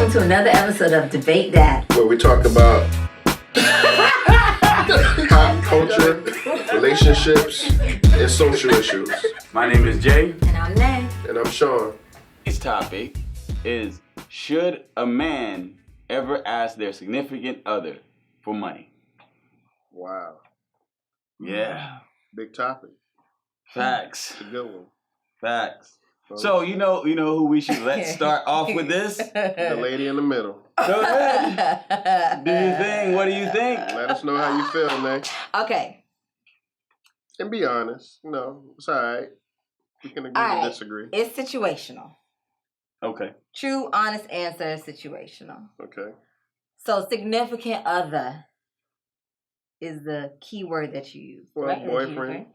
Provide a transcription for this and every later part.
welcome to another episode of Debate That, where we talk about pop culture, relationships, and social issues. My name is Jay. And I'm Nay. And I'm Sean. Today's topic is, should a man ever ask their significant other for money? Wow. Yeah. Big topic. Facts. It's a good one. Facts. So you know who we should let start off with this? The lady in the middle. Go ahead. Do you think? What do you think? Let us know how you feel, man. Okay. And be honest. No, it's all right. We can agree to disagree. It's situational. Okay. True, honest answer is situational. Okay. So significant other is the key word that you use. Well, right? boyfriend.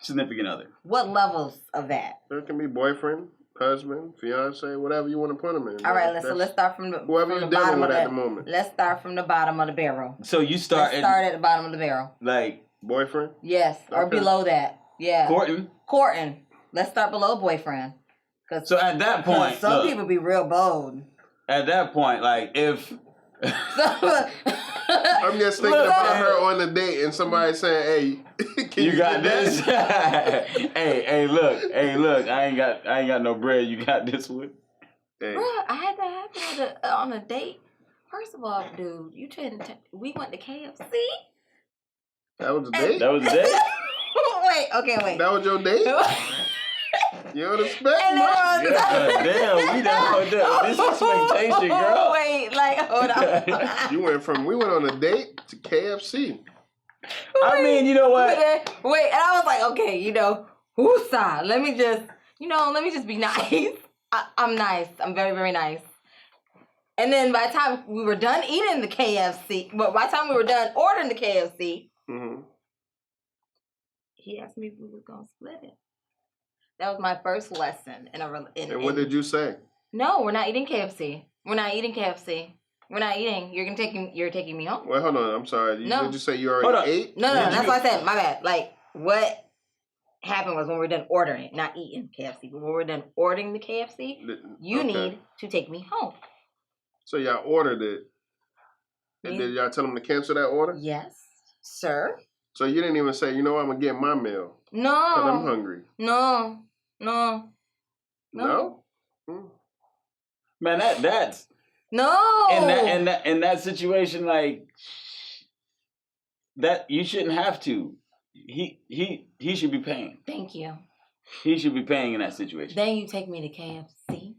Significant other. What levels of that? There can be boyfriend, husband, fiance, whatever you want to put them in. All right, let's start from the whoever from you're the dealing bottom with of at the moment. Let's start from the bottom of the barrel. So you start at the bottom of the barrel. Like boyfriend? Yes, or below that. Yeah. Courting. Let's start below boyfriend. So at that point, some people be real bold. At that point, like if I'm just thinking about her on the date and somebody saying, "Hey, can you got this?" hey, look, I ain't got no bread. You got this one. Hey. Bro, I had to on a date. First of all, dude, we went to KFC. That was a date? That was a date? Wait. That was your date? You don't expect much? Damn, we done this expectation, girl. Hold on. We went on a date to KFC. I mean, you know what? Wait, and I was like, okay, woosah. Let me just be nice. I'm nice. I'm very, very nice. And then by the time we were done eating the KFC, by the time we were done ordering the KFC, he asked me if we were going to split it. That was my first lesson And what did you say? No, we're not eating KFC. We're not eating KFC. We're not eating. You're taking me home. Well, hold on. I'm sorry. No. Did you say you already ate? No. That's what I said. My bad. Like, what happened was when we were done ordering, not eating KFC, but when we were done ordering the KFC, you need to take me home. So y'all ordered it. And did y'all tell them to cancel that order? Yes, sir. So you didn't even say, I'm going to get my meal. No. Because I'm hungry. No. No? Man, that's... No. In that situation, like, that you shouldn't have to. He should be paying. Thank you. He should be paying in that situation. Then you take me to KFC.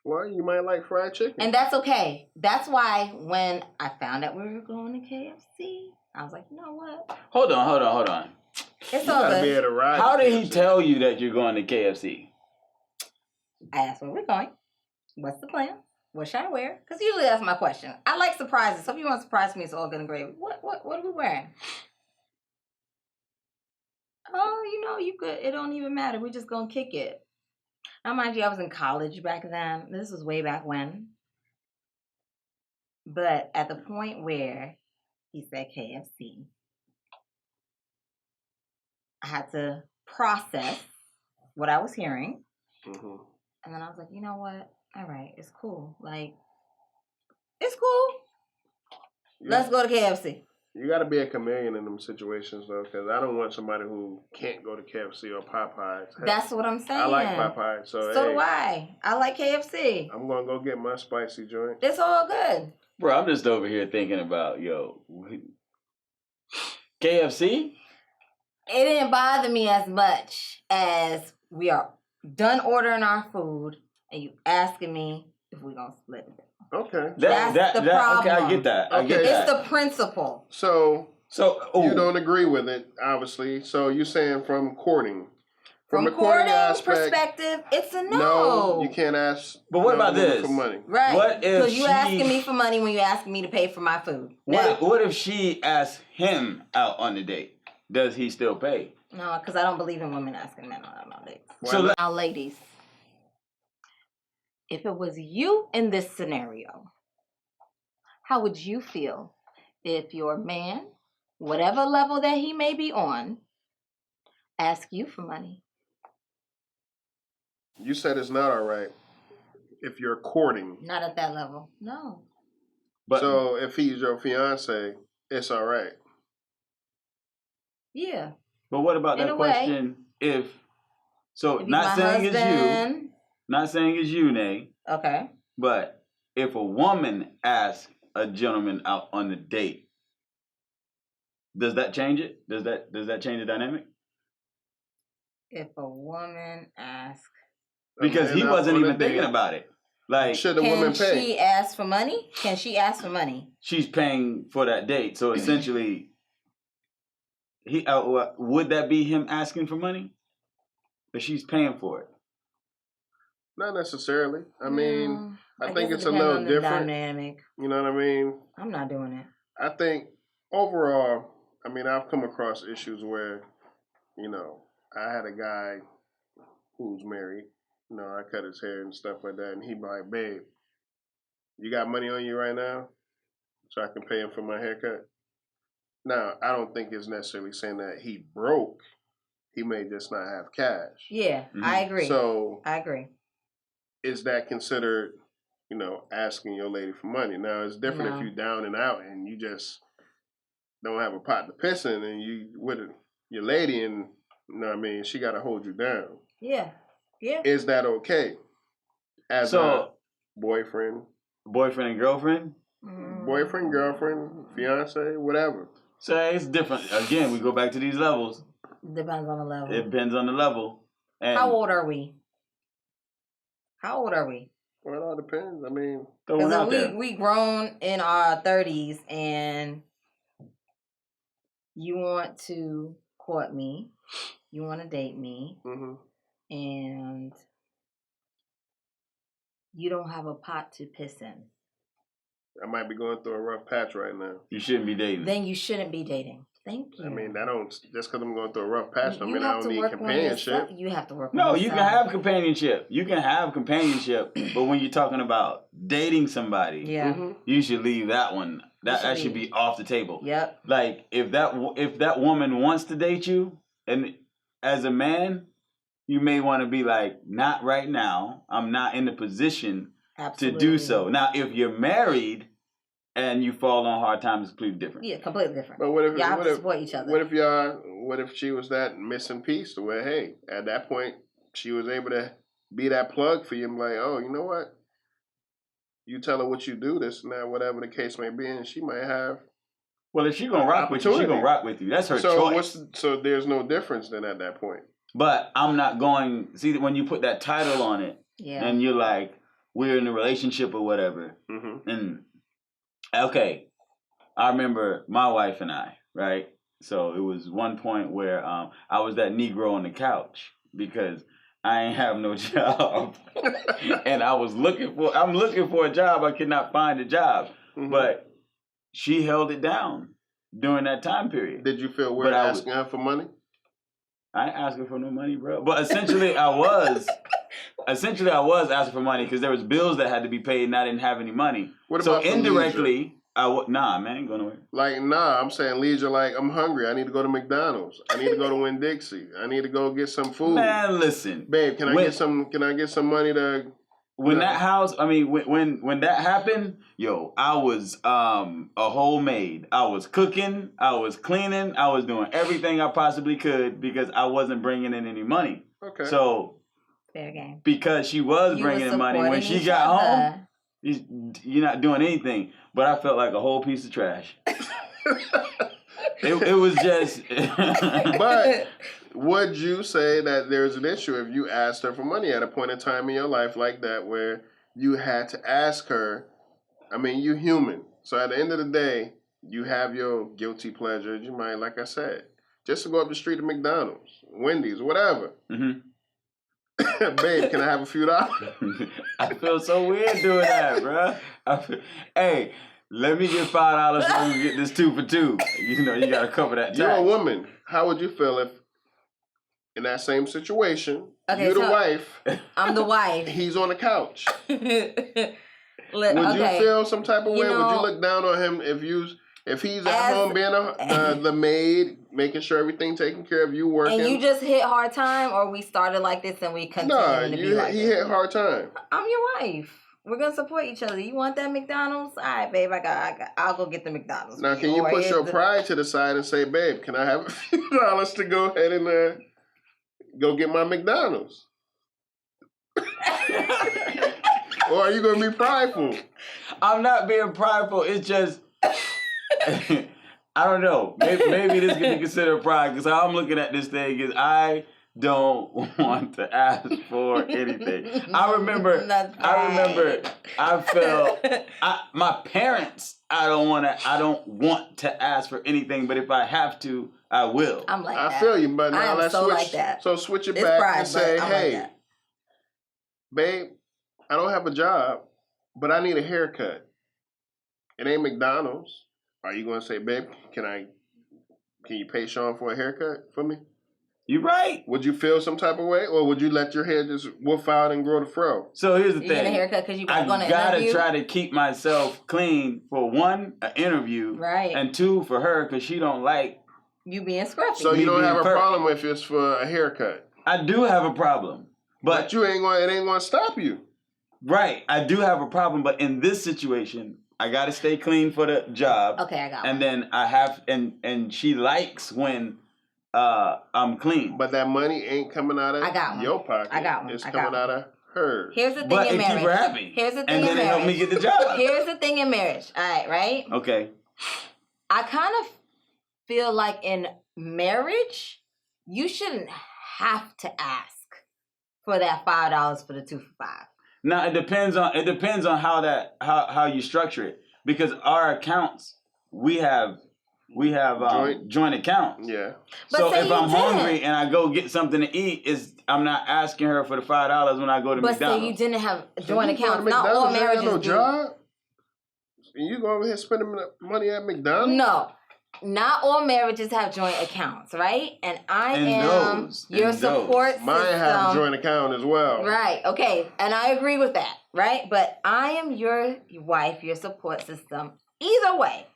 Well, you might like fried chicken. And that's okay. That's why when I found out we were going to KFC, I was like, you know what? Hold on. It's all good. Be able to ride How did he tell you that you're going to KFC? I asked where we're going. What's the plan? What should I wear? Because usually that's my question. I like surprises. So if you want to surprise me, it's all good and great. What are we wearing? Oh, you good. It don't even matter. We're just going to kick it. Now, mind you, I was in college back then. This was way back when. But at the point where he said KFC, I had to process what I was hearing. Mm-hmm. And then I was like, you know what? All right, it's cool. Like, it's cool. Yeah. Let's go to KFC. You got to be a chameleon in them situations, though, because I don't want somebody who can't go to KFC or Popeyes. That's what I'm saying. I like Popeyes, so do I. I like KFC. I'm going to go get my spicy joint. It's all good. Bro, I'm just over here thinking about, KFC? It didn't bother me as much as we are done ordering our food and you asking me if we're going to split it. Okay. That's the problem. Okay, I get that. It's the principle. So you don't agree with it, obviously. So you're saying from courting. From a courting perspective, it's a no. No, you can't ask. But what about this? For money. Right. What if because you asking me for money when you asking me to pay for my food. What if she asks him out on the date? Does he still pay? No, because I don't believe in women asking men out on dates. So now, ladies, if it was you in this scenario, how would you feel if your man, whatever level that he may be on, ask you for money? You said it's not all right. if you're courting. Not at that level. No. But So if he's your fiance, it's all right. Yeah. But what about In that a way. question? If If he's not my saying it's you, husband. not saying it's you, Nay, Okay. but if a woman asks a gentleman out on a date, does that change it? Does that change the dynamic? If a woman asks, Because he wasn't even thinking about it. Like, should the woman can pay? she ask for money? Can she ask for money? she's paying for that date, so essentially, he would that be him asking for money? But she's paying for it. Not necessarily. I mean, I think guess it's it a depends little on the different. dynamic. You know what I mean? I'm not doing it. I think overall, I mean, I've come across issues where, you know, I had a guy who's married. You know, I cut his hair and stuff like that, and he'd be like, "Babe, you got money on you right now, so I can pay him for my haircut." Now, I don't think it's necessarily saying that he broke. He may just not have cash. Yeah, I agree. So I agree. is that considered, you know, asking your lady for money? Now, it's different if you down and out and you just don't have a pot to piss in, and you with your lady, and you know what I mean, she got to hold you down. Yeah, yeah. Is that okay? As a boyfriend and girlfriend, boyfriend, girlfriend, fiance, whatever. So it's different. Again, we go back to these levels. Depends on the level. It depends on the level. And how old are we? How old are we? Well, it all depends. I mean, because we grown in our 30s, and you want to court me, you want to date me, and you don't have a pot to piss in. I might be going through a rough patch right now. You shouldn't be dating. Then you shouldn't be dating. Thank you. I mean, that don't just because I'm going through a rough patch. I mean, have I to don't need work companionship. You have to work. No, on you yourself. can have companionship. You can have companionship, but when you're talking about dating somebody, you should leave that one. That should be off the table. Yep. Like if that woman wants to date you, and as a man, you may want to be like, not right now. I'm not in the position to do so. Now, if you're married and you fall on hard times, it's completely different. Yeah, completely different. But what if y'all have to support each other? What if she was that missing piece to where, hey, at that point she was able to be that plug for you and be like, oh, you know what? You tell her what you do, this and that, whatever the case may be, and she might have. Well, if she gonna rock with you, she gonna rock with you. That's her choice. So there's no difference then at that point. But I'm not going. See, when you put that title on it, and you're like, we're in a relationship or whatever, and okay, I remember my wife and I, right? So it was one point where I was that Negro on the couch because I ain't have no job, and I'm looking for a job. I could not find a job, but she held it down during that time period. Did you feel weird asking her for money? I ain't asking for no money, bro. But essentially, I was asking for money because there was bills that had to be paid, and I didn't have any money. What so about indirectly, nah, man, ain't going nowhere. Like, nah, I'm saying leisure. Like, I'm hungry. I need to go to McDonald's. I need to go to Winn-Dixie. I need to go get some food. Man, listen, babe, can I get some money to? When that house, I mean, when that happened, yo, I was a whole maid. I was cooking, I was cleaning, I was doing everything I possibly could because I wasn't bringing in any money. Okay. So, fair game. Because she was bringing in money, when she got home, you're not doing anything. But I felt like a whole piece of trash. it was just. But would you say that there's an issue if you asked her for money at a point in time in your life like that where you had to ask her? I mean, you're human. So at the end of the day, you have your guilty pleasures. You might, like I said, just to go up the street to McDonald's, Wendy's, whatever. Babe, can I have a few dollars? I feel so weird doing that, bro. Hey, let me get $5 so we can get this 2 for $2. You know, you got to cover that tax. You're a woman. How would you feel if, in that same situation, you're the wife. I'm the wife. He's on the couch. Would you feel some type of way? Would you look down on him if you If he's at home being the maid, making sure everything taken care of, you working. And you just hit hard time, or we started like this and we continue to be like he hit hard time. I'm your wife. We're gonna support each other. You want that McDonald's? All right, babe. I'll go get the McDonald's. Now, can you push your pride to the side and say, babe, can I have a few dollars to go ahead and go get my McDonald's? Or are you gonna be prideful? I'm not being prideful. It's just I don't know. Maybe this can be considered pride, because how I'm looking at this thing is I don't want to ask for anything. I remember I felt my parents, I don't want to ask for anything, but if I have to, I will. I'm like that. I feel you, but now let's switch. Like that. So switch it back pride, and say, hey, like babe, I don't have a job, but I need a haircut. It ain't McDonald's. Are you gonna say, babe, can you pay Sean for a haircut for me? You right. Would you feel some type of way, or would you let your hair just woof out and grow the fro? So here's the thing. You get a haircut because you got to go on an interview? interview? I gotta try to keep myself clean for one, an interview, right, and two, for her, because she don't like you being scruffy. So you don't have a problem if it's for a haircut? I do have a problem, but you ain't going. It ain't going to stop you. Right, I do have a problem, but in this situation, I gotta stay clean for the job. Okay, I got and one. Then I have, and she likes when I'm clean. But that money ain't coming out of your pocket. I got one. It's coming out of hers. Here's the thing but in marriage. Keep her happy. Here's the thing and in then marriage. It helped me get the job. Here's the thing in marriage. All right, right? Okay. I kind of feel like in marriage, you shouldn't have to ask for that $5 for the 2 for $5. Now it depends on how you structure it, because our accounts we have joint accounts. Yeah. So if I'm hungry and I go get something to eat, I'm not asking her for the $5 when I go to McDonald's. But say you didn't have joint accounts. Not all marriages no do. Job? And you go over here spending money at McDonald's? No. Not all marriages have joint accounts, right? And I am your support system. Mine have a joint account as well. Right, okay. And I agree with that, right? But I am your wife, your support system. Either way,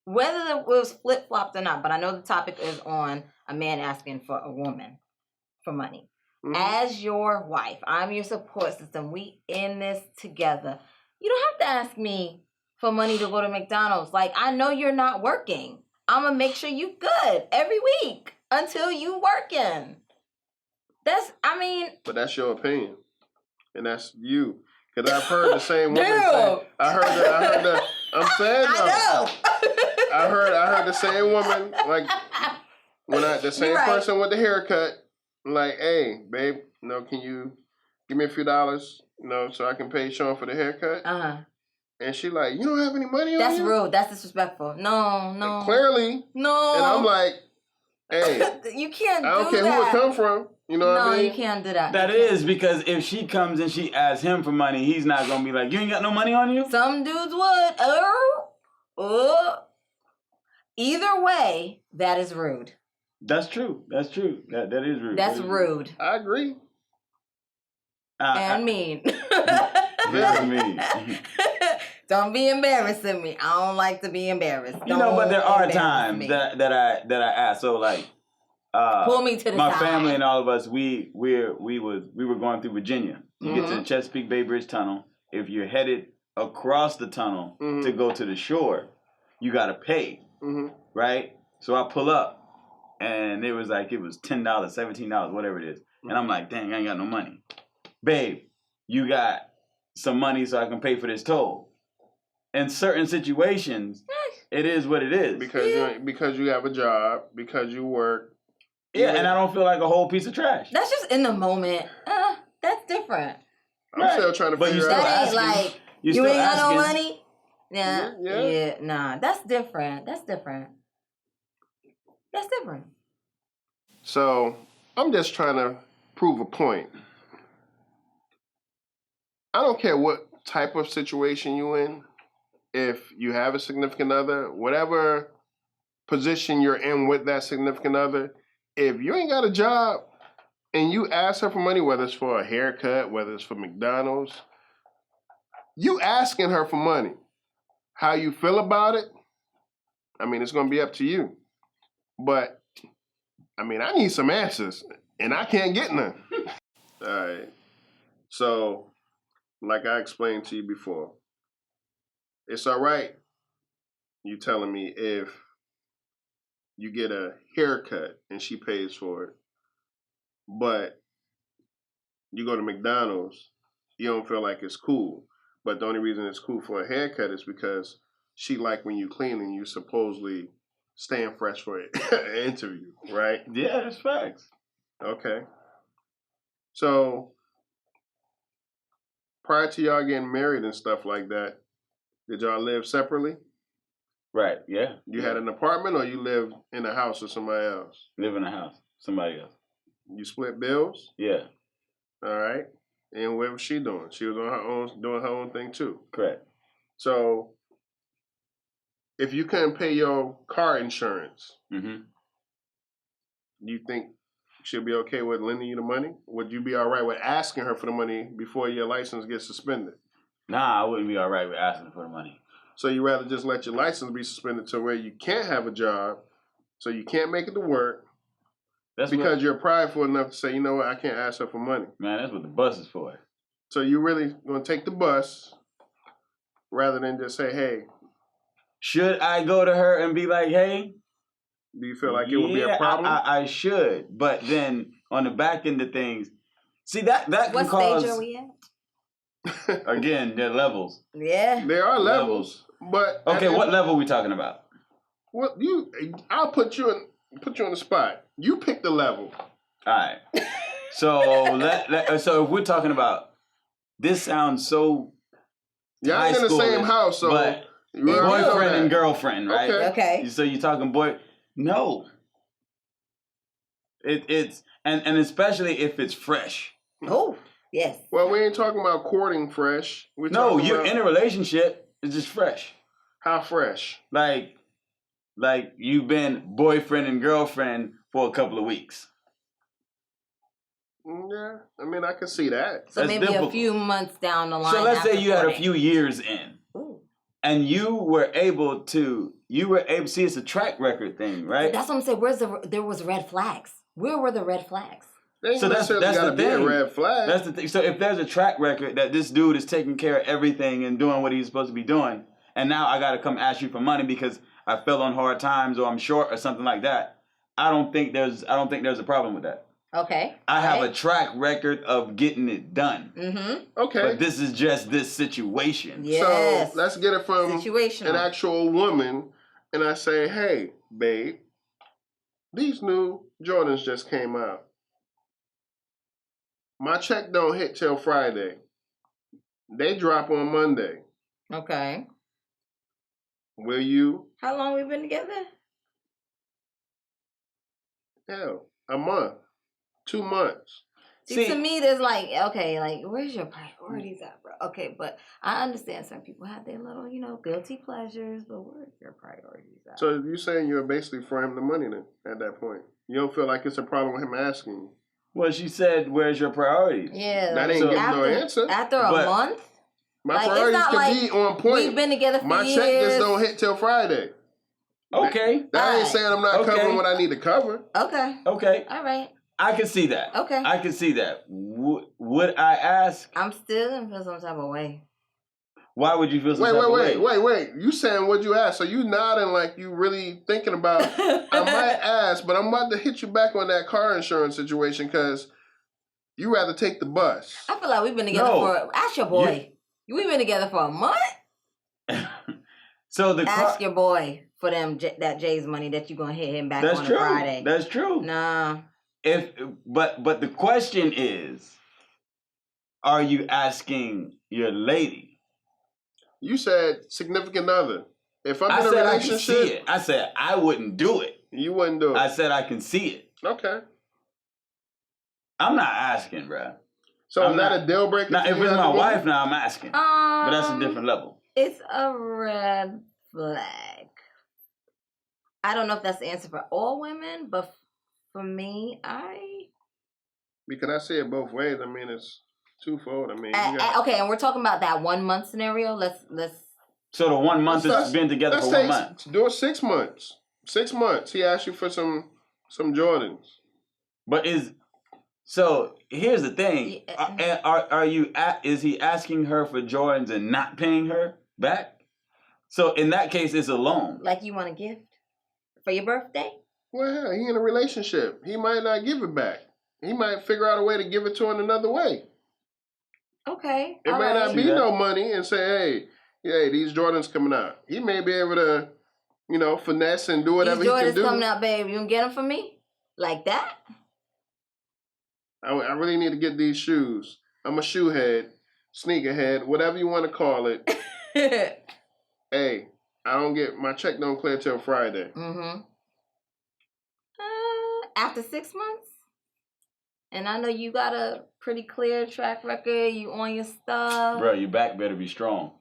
whether it was flip-flopped or not, but I know the topic is on a man asking for a woman for money. Mm-hmm. As your wife, I'm your support system. We in this together. You don't have to ask me for money to go to McDonald's. Like, I know you're not working. I'm going to make sure you good every week until you working. But that's your opinion. And that's you. Because I've heard the same woman say, I heard that, I'm saying though. I know. I heard the same woman, like, the same person with the haircut, like, hey, babe, can you give me a few dollars, so I can pay Sean for the haircut? Uh-huh. And she like, you don't have any money on you? That's rude. That's disrespectful. No. And clearly. No. And I'm like, hey. You can't do that. I don't care who it come from. You know what I mean? No, you can't do that. That is, because if she comes and she asks him for money, he's not going to be like, you ain't got no money on you? Some dudes would. Either way, that is rude. That's true. That is rude. That's rude. I agree. And mean. Very mean. Don't be embarrassing me. I don't like to be embarrassed. But there are times that I ask. So like, pull me to the my side. family and all of us, we were going through Virginia. You get to the Chesapeake Bay Bridge Tunnel. If you're headed across the tunnel to go to the shore, you gotta pay, right? So I pull up, and it was $10, $17, whatever it is, and I'm like, dang, I ain't got no money, babe. You got some money so I can pay for this toll. In certain situations, it is what it is. Because you have a job, because you work. Yeah, and I don't feel like a whole piece of trash. That's just in the moment. That's different. I'm still trying to figure out. That ain't like, you ain't got no money? Yeah. Nah, that's different. So, I'm just trying to prove a point. I don't care what type of situation you in. If you have a significant other, whatever position you're in with that significant other, if you ain't got a job and you ask her for money, whether it's for a haircut, whether it's for McDonald's, you asking her for money. How you feel about it, I mean, it's going to be up to you. But, I mean, I need some answers, and I can't get none. All right. So, like I explained to you before, it's all right you telling me if you get a haircut and she pays for it, but you go to McDonald's, you don't feel like it's cool. But the only reason it's cool for a haircut is because she like when you clean and you supposedly staying fresh for an interview, right? Yeah, that's facts. Okay. So prior to y'all getting married and stuff like that, did y'all live separately? Right, yeah. You had an apartment or you lived in a house with somebody else? Live in a house, somebody else. You split bills? Yeah. All right. And what was she doing? She was on her own, doing her own thing too. Correct. So if you couldn't pay your car insurance, Mm-hmm. do you think she'll be okay with lending you the money? Would you be all right with asking her for the money before your license gets suspended? Nah, I wouldn't be all right with asking for the money. So you rather just let your license be suspended to where you can't have a job, so you can't make it to work, because you're prideful enough to say, you know what, I can't ask her for money. Man, that's what the bus is for. So you really going to take the bus rather than just say, hey. Should I go to her and be like, hey? Do you feel like it would be a problem? I should. But then on the back end of things, see, that can cause... What stage are we at? Again, there are levels. Yeah. There are levels. But okay, what level are we talking about? What I'll put you on the spot. You pick the level. All right. So so if we're talking about, this sounds so y'all in the same house, so but boyfriend and girlfriend, right? Okay. So you're talking no. It's and especially if it's fresh. Oh, yes. Well, we ain't talking about courting fresh. You're in a relationship. It's just fresh. How fresh? Like you've been boyfriend and girlfriend for a couple of weeks. Yeah, I mean, I can see that. So that's maybe difficult. A few months down the line. So let's say you had a few years in. Ooh. And you were able to see, it's a track record thing, right? That's what I'm saying. There was red flags. Where were the red flags? So that's the thing. A red flag. That's the thing. So if there's a track record that this dude is taking care of everything and doing what he's supposed to be doing, and now I got to come ask you for money because I fell on hard times or I'm short or something like that, I don't think there's a problem with that. Okay. I have a track record of getting it done. Mm-hmm. Okay. But this is just this situation. Yes. So let's get it from an actual woman, and I say, hey, babe, these new Jordans just came out. My check don't hit till Friday. They drop on Monday. Okay. Will you? How long we been together? Hell, a month. 2 months. See, to me, there's where's your priorities at, bro? Okay, but I understand some people have their little, guilty pleasures, but where's your priorities at? So you're saying you're basically for him the money then, at that point? You don't feel like it's a problem with him asking you? Well, she said, where's your priorities? Yeah. That ain't giving no answer. After a month? My priorities can be on point. We've been together for years. My check just don't hit till Friday. Okay. That ain't saying I'm not covering what I need to cover. Okay. Okay. All right. I can see that. Okay. I can see that. Would I ask? I'm still going to feel some type of way. Why would you feel some type of way? Wait. You saying what'd you ask? So you nodding like you really thinking about, I might ask, but I'm about to hit you back on that car insurance situation because you rather take the bus. I feel like we've been together ask your boy. We've been together for a month? So ask your boy for that Jay's money that you're going to hit him back on Friday. That's true. Nah. But the question is, are you asking your lady? You said significant other. If I'm in a relationship, I can see it. I said I wouldn't do it. You wouldn't do it. I said I can see it. Okay. I'm not asking, bro. So is that a deal breaker? Now, if it's my wife, now I'm asking. But that's a different level. It's a red flag. I don't know if that's the answer for all women, but for me, because I see it both ways. I mean, it's twofold. I mean, okay, and we're talking about that 1 month scenario. Let's So the 1 month has been together for 1 month. Do it 6 months. 6 months. He asked you for some Jordans. But so here's the thing. Is he asking her for Jordans and not paying her back? So in that case, it's a loan. Like you want a gift for your birthday? Well, he in a relationship. He might not give it back. He might figure out a way to give it to her in another way. Okay. It may not be no money and say, hey, these Jordans coming out. He may be able to, finesse and do whatever he can do. These Jordans coming out, babe. You gonna get them for me? Like that? I really need to get these shoes. I'm a shoe head, sneaker head, whatever you want to call it. Hey, my check don't clear till Friday. Mm-hmm. After 6 months? And I know you got a pretty clear track record. You on your stuff. Bro, your back better be strong.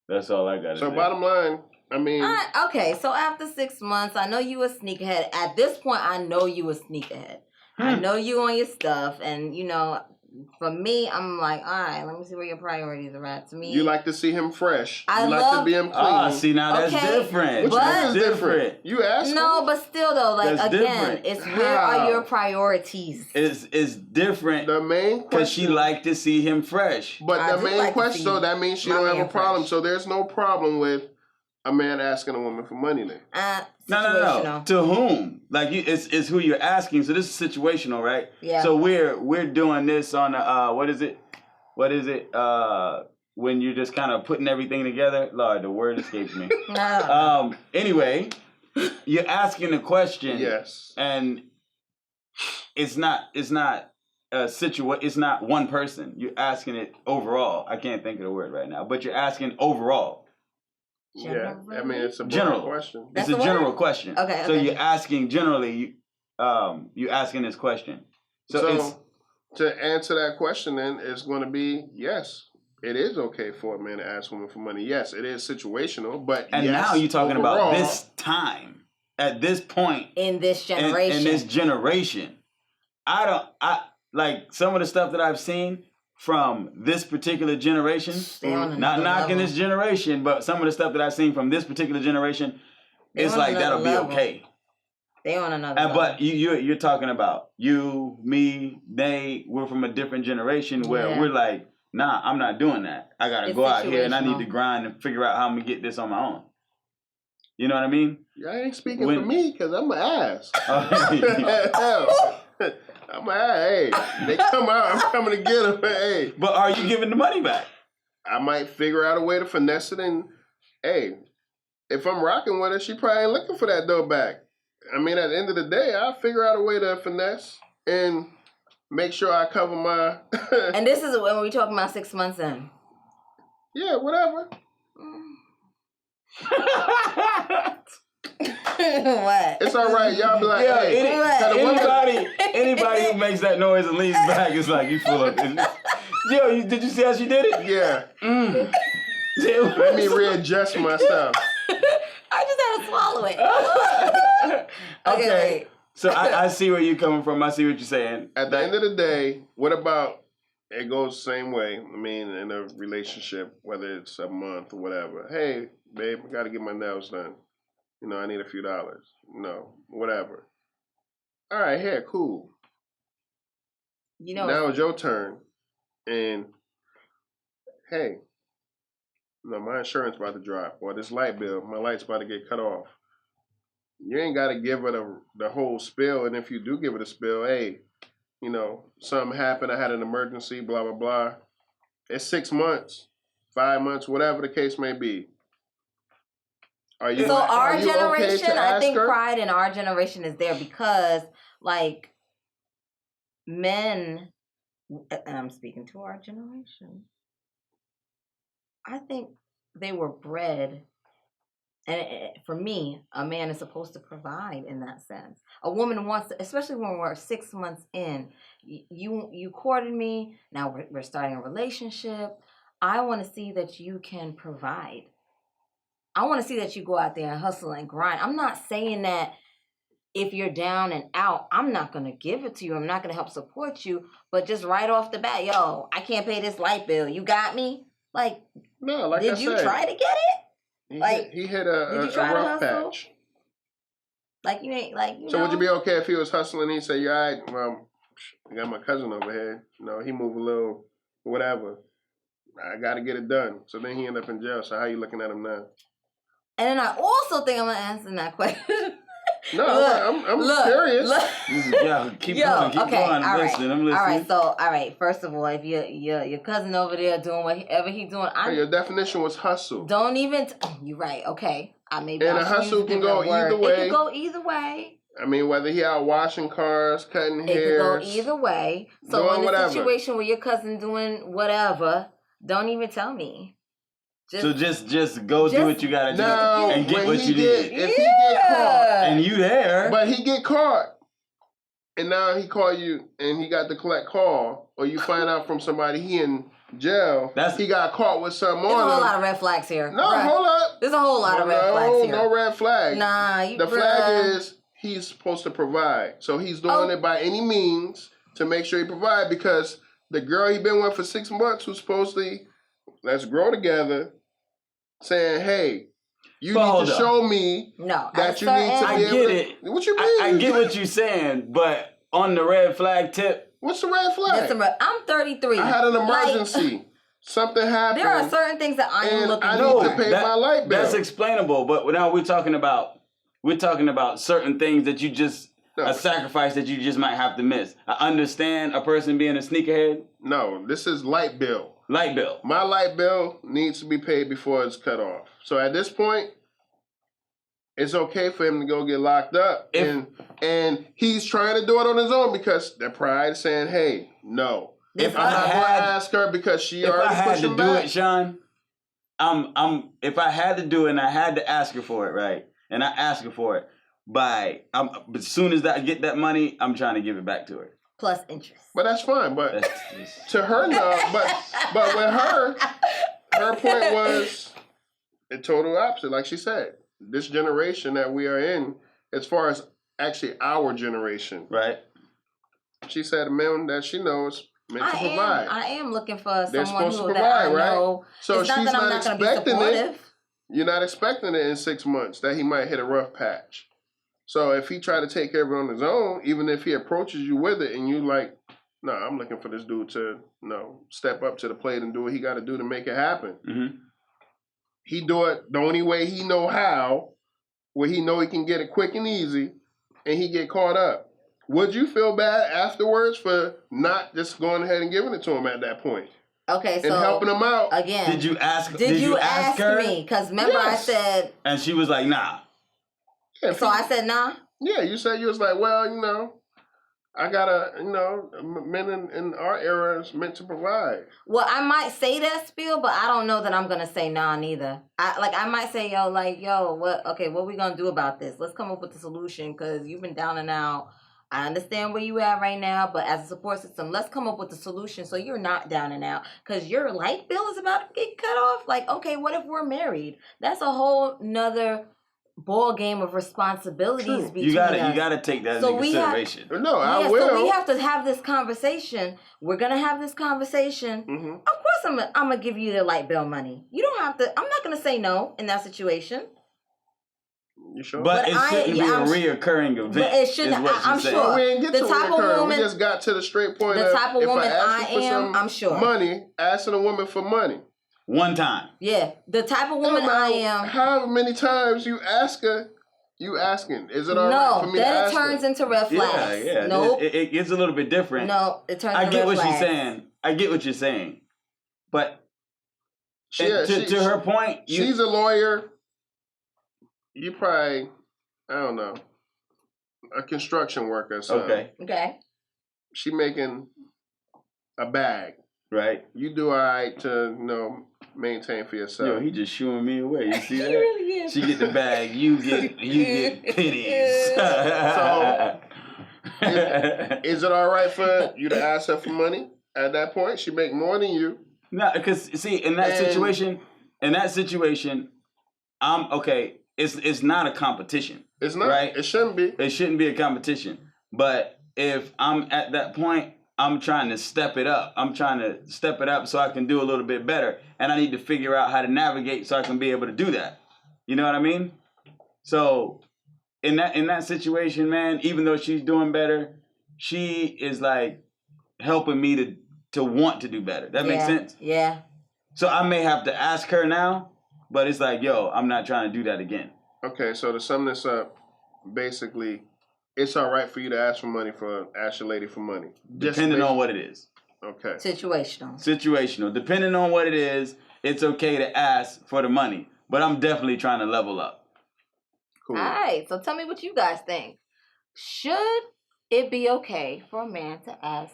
That's all I got to say. So bottom line, I mean... okay, so after 6 months, I know you a sneakerhead. At this point, I know you a sneakerhead. I know you on your stuff. And, for me, I'm like, all right, let me see where your priorities are at. To me, you like to see him fresh. You like to be him clean. See, now that's different. Which is different. You asked No, him. but still, though, like, that's again, different. it's where are your priorities? It's different. The main question. Because she liked to see him fresh. But the main question, so that means she don't have a problem. Fresh. So there's no problem with a man asking a woman for money then. No. To whom? Like it's who you're asking. So this is situational, right? Yeah. So we're doing this on what is it? When you're just kind of putting everything together. Lord, the word escapes me. Anyway, you're asking a question. Yes. And it's not it's not one person. You're asking it overall. I can't think of the word right now, but you're asking overall. Yeah, I mean it's a general question. It's a general question. Okay. So you're asking generally. You're asking this question. So to answer that question, then it's going to be yes. It is okay for a man to ask women for money. Yes, it is situational, but now you're talking about this time at this point in this generation. In this generation, I like some of the stuff that I've seen. From this particular generation, not knocking this generation, but some of the stuff that I've seen from this particular generation, it's like that'll be okay. They on another level. But you're talking about you, me, they. We're from a different generation where we're like, nah, I'm not doing that. I gotta go out here and I need to grind and figure out how I'm gonna get this on my own. You know what I mean? I ain't speaking for me because I'm an ass. I'm like, hey, they come out, I'm coming to get them. Hey. But are you giving the money back? I might figure out a way to finesse it, and hey, if I'm rocking with her, she probably ain't looking for that dough back. I mean, at the end of the day, I'll figure out a way to finesse and make sure I cover my... And this is when we're talking about 6 months in. Yeah, whatever. What? It's all right. Y'all be like, hey, anybody who makes that noise and leans back is like, you full of it. Yo, did you see how she did it? Yeah. Let me readjust myself. I just had to swallow it. Okay. So I see where you're coming from. I see what you're saying. At the end of the day, what about it goes the same way? I mean, in a relationship, whether it's a month or whatever. Hey, babe, I got to get my nails done. I need a few dollars. Whatever. All right, here, cool. Now it's your turn. And, hey, my insurance about to drop. Or this light bill, my light's about to get cut off. You ain't got to give her the whole spill. And if you do give her the spill, hey, something happened. I had an emergency, blah, blah, blah. It's 6 months, 5 months, whatever the case may be. Our generation, okay I think her? pride in our generation is there because, like, men, and I'm speaking to our generation, I think they were bred, and for me, a man is supposed to provide in that sense. A woman wants to, especially when we're 6 months in, you courted me, now we're starting a relationship, I want to see that you can provide. I want to see that you go out there and hustle and grind. I'm not saying that if you're down and out, I'm not going to give it to you. I'm not going to help support you. But just right off the bat, yo, I can't pay this light bill. You got me? Like, no, like did you try to get it? He hit a rough patch. Like you ain't like. So would you be okay if he was hustling? And he said, "Yeah, all right, well, I got my cousin over here. You know, he move a little, whatever. I got to get it done." So then he ended up in jail. So how you looking at him now? And then I also think I'm gonna answer that question. No, I'm curious. Keep going. I'm listening. All right. First of all, if your cousin over there doing whatever he's doing, your definition was hustle. Don't even. You're right. Okay, and a hustle can go either way. It can go either way. I mean, whether he out washing cars, cutting hair, it can go either way. So in a situation where your cousin doing whatever, don't even tell me. Just go do what you gotta do and get what you did. If he get caught and you there, but he get caught, and now he call you and he got the collect call, or you find out from somebody he in jail. He got caught with something on him. There's a whole lot of red flags here. No, hold up. There's a whole lot of red flags here. No red flag. Nah, the flag is he's supposed to provide. So he's doing it by any means to make sure he provide, because the girl he been with for 6 months who's supposedly let's grow together, saying, "Hey, you need to show me that you need to be able to." What you mean? I get what you're saying, but on the red flag tip, what's the red flag? I'm 33. I had an emergency. Something happened. There are certain things that I am looking for. I need to pay my light bill. That's explainable, but now we're talking about certain things that you just a sacrifice that you just might have to miss. I understand a person being a sneakerhead. No, this is light bill. Light bill. My light bill needs to be paid before it's cut off. So at this point, it's okay for him to go get locked up. And he's trying to do it on his own because their pride is saying, "Hey, no." If I'm not going to ask her because she already pushed him back. If I had to do it, Sean, if I had to do it and I had to ask her for it, right? And I ask her for it, but as soon as I get that money, I'm trying to give it back to her. Plus interest. But that's fine. But to her, no. But with her point was the total opposite. Like she said, this generation that we are in, as far as actually our generation, right? She said, a man that she knows meant to provide. I am looking for They're someone supposed who to provide, that I know. Right? So it's she's not expecting it. You're not expecting it in 6 months that he might hit a rough patch. So if he try to take care of it on his own, even if he approaches you with it and you like, no, I'm looking for this dude to step up to the plate and do what he got to do to make it happen. Mm-hmm. He do it the only way he know how, where he know he can get it quick and easy, and he get caught up. Would you feel bad afterwards for not just going ahead and giving it to him at that point? Okay, so and helping him out. Again, did you ask? Did you ask her? Me? Because remember, I said, and she was like, "Nah." Yeah, so I said, "Nah." Yeah, you said you was like, "Well, I gotta, men in our era is meant to provide." Well, I might say that spiel, but I don't know that I'm gonna say nah neither. I might say, what we gonna do about this? Let's come up with a solution because you've been down and out. I understand where you at right now, but as a support system, let's come up with a solution so you're not down and out. Because your light bill is about to get cut off. Like, okay, what if we're married? That's a whole nother ball game of responsibilities between us. You gotta take that into consideration. I will. So we have to have this conversation. We're gonna have this conversation. Mm-hmm. Of course, I'm gonna give you the light bill money. You don't have to. I'm not gonna say no in that situation. You sure? But it shouldn't be a reoccurring event. But it shouldn't. I'm sure. Well, we didn't get the to type reoccurring. of woman, we just got to the straight point. The type of if woman I am, I'm sure. Money, asking a woman for money. One time. Yeah, the type of woman I am. How many times you ask her? You asking? Is it all right for me to ask her? No, then it turns into red flags. Yeah. Nope. It gets a little bit different. No, it turns into red flags. I get what you're saying. But to her point, she's a lawyer. You probably, I don't know, a construction worker or something. Okay. She making a bag. Right. You do all right to, maintain for yourself. Yo, he just shooing me away. You see that? He really is. She get the bag. You get pennies. So, is it all right for you to ask her for money at that point? She make more than you. No, because see, in that situation, I'm okay. It's not a competition. It's not. Right? It shouldn't be. It shouldn't be a competition. But if I'm at that point, I'm trying to step it up. I'm trying to step it up so I can do a little bit better. And I need to figure out how to navigate so I can be able to do that. You know what I mean? So in that situation, man, even though she's doing better, she is like helping me to want to do better. That makes sense? Yeah. So I may have to ask her now, but it's like, yo, I'm not trying to do that again. Okay, so to sum this up, basically, it's all right for you to ask your lady for money. Depending on what it is. Okay. Situational. Depending on what it is, it's okay to ask for the money. But I'm definitely trying to level up. Cool. All right, so tell me what you guys think. Should it be okay for a man to ask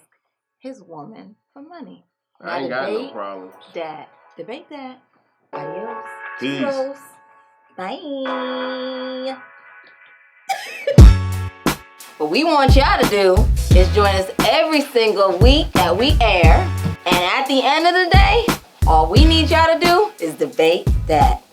his woman for money? I ain't got no problem. Debate that. Adios. Peace. Bye. What we want y'all to do is join us every single week that we air. And at the end of the day, all we need y'all to do is debate that.